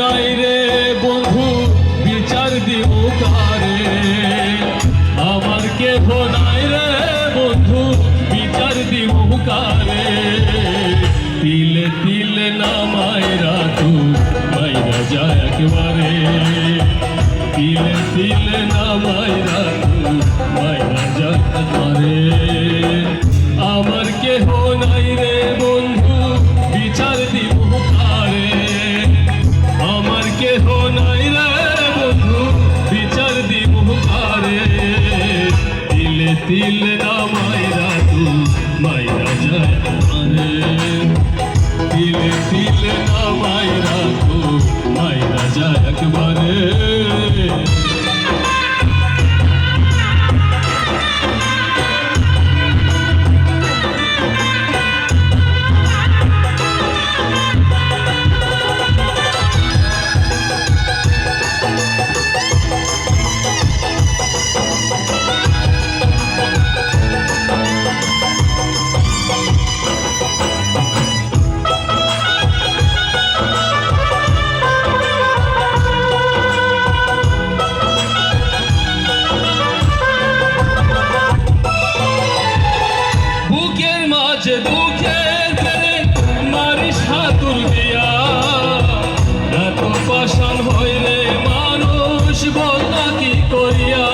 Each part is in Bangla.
নাই রে বন্ধু বিচার দিব কারে, আমার কেহ নাই রে বন্ধু বিচার দিব কারে। তিলে তিলে না মাইরা তু মাইরা যায় একবারে, তিলে তিলে না মাইরা তু মাইরা যায় একবারে। আমার কেহ নাই রে বন্ধু বিচার দিব কারে, আমার কেহ নাই রে বন্ধু বিচার দিব কারে। তিলে তিলে না মাইরা তু মাইরা যায় একবারে, তিলে তিলে না মাইরা তু মাইরা যায় একবারে। দুঃখের ফেরে মারিস হাতুর দিয়া, এত পাষাণ হয় রে মানুষ বলতা কি করিয়া।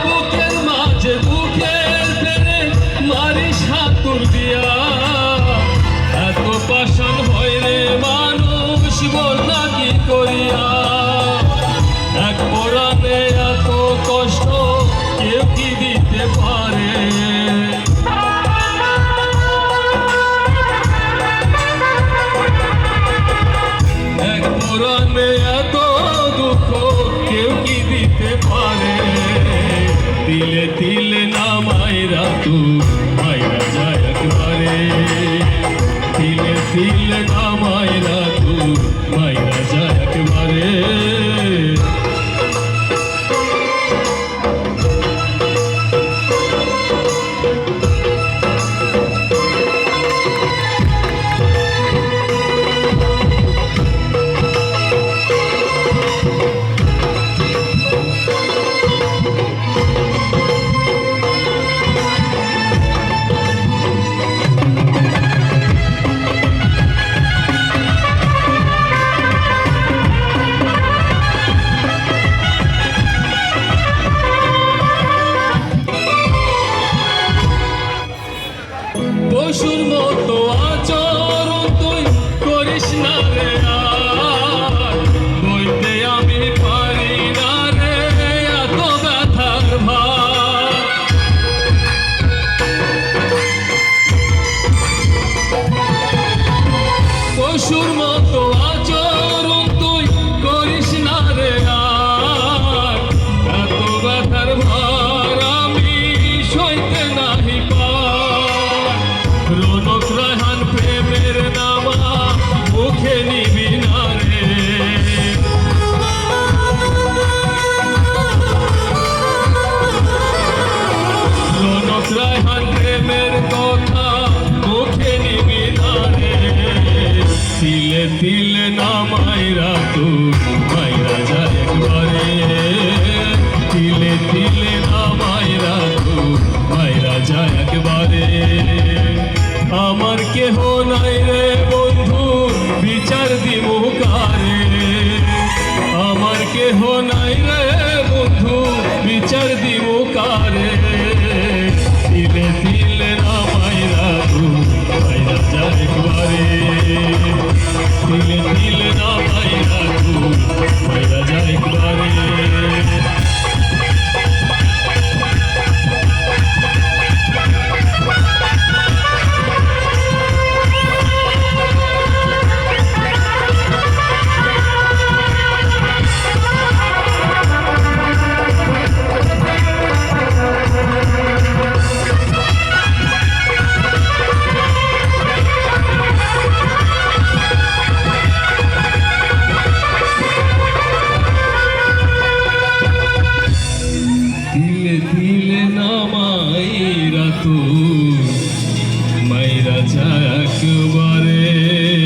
বুকের মাঝে বুকের ফেরে মারিস হাতুর দিয়া, এত পাষাণ হয় রে মানুষ বলতা কি করিয়া। এক পরাণে এত কষ্ট কেউ কি দিতে পারে, এক পরাণে এত দুঃখ কেউ কি দিতে পারে। তিলে তিলে না মাইরা তু মাইরা যায় একবারে, তিলে তিলে না মাইরা তু মাইরা যায় একবারে। পশুর মতো আচরণ তুই করিস না রে আর, বলতে আমি পারি না রে এত ব্যথার ভার। পশুর মতো আচরণ তুই করিস না রে আর, এত ব্যথার ভার আমি সইতে নাহি পার। রৌনক রায়হান প্রেমের নামা মুখে নিবি না রে, রৌনক রায়হান প্রেমের কথা মুখে নিবি না রে। তিলে তিলে না মাইরা তু মাইরা যায় একবারে, তিলে তিলে না মাইরা তু মাইরা যায় একবারে। আমার কেহ নাই রে বন্ধু বিচার দিব কারে, আমার কেহ নাই রে বন্ধু বিচার দিব কারে। তিলে তিলে না মাইরা তু মাইরা যায় একবারে, তিলে যায় একবারে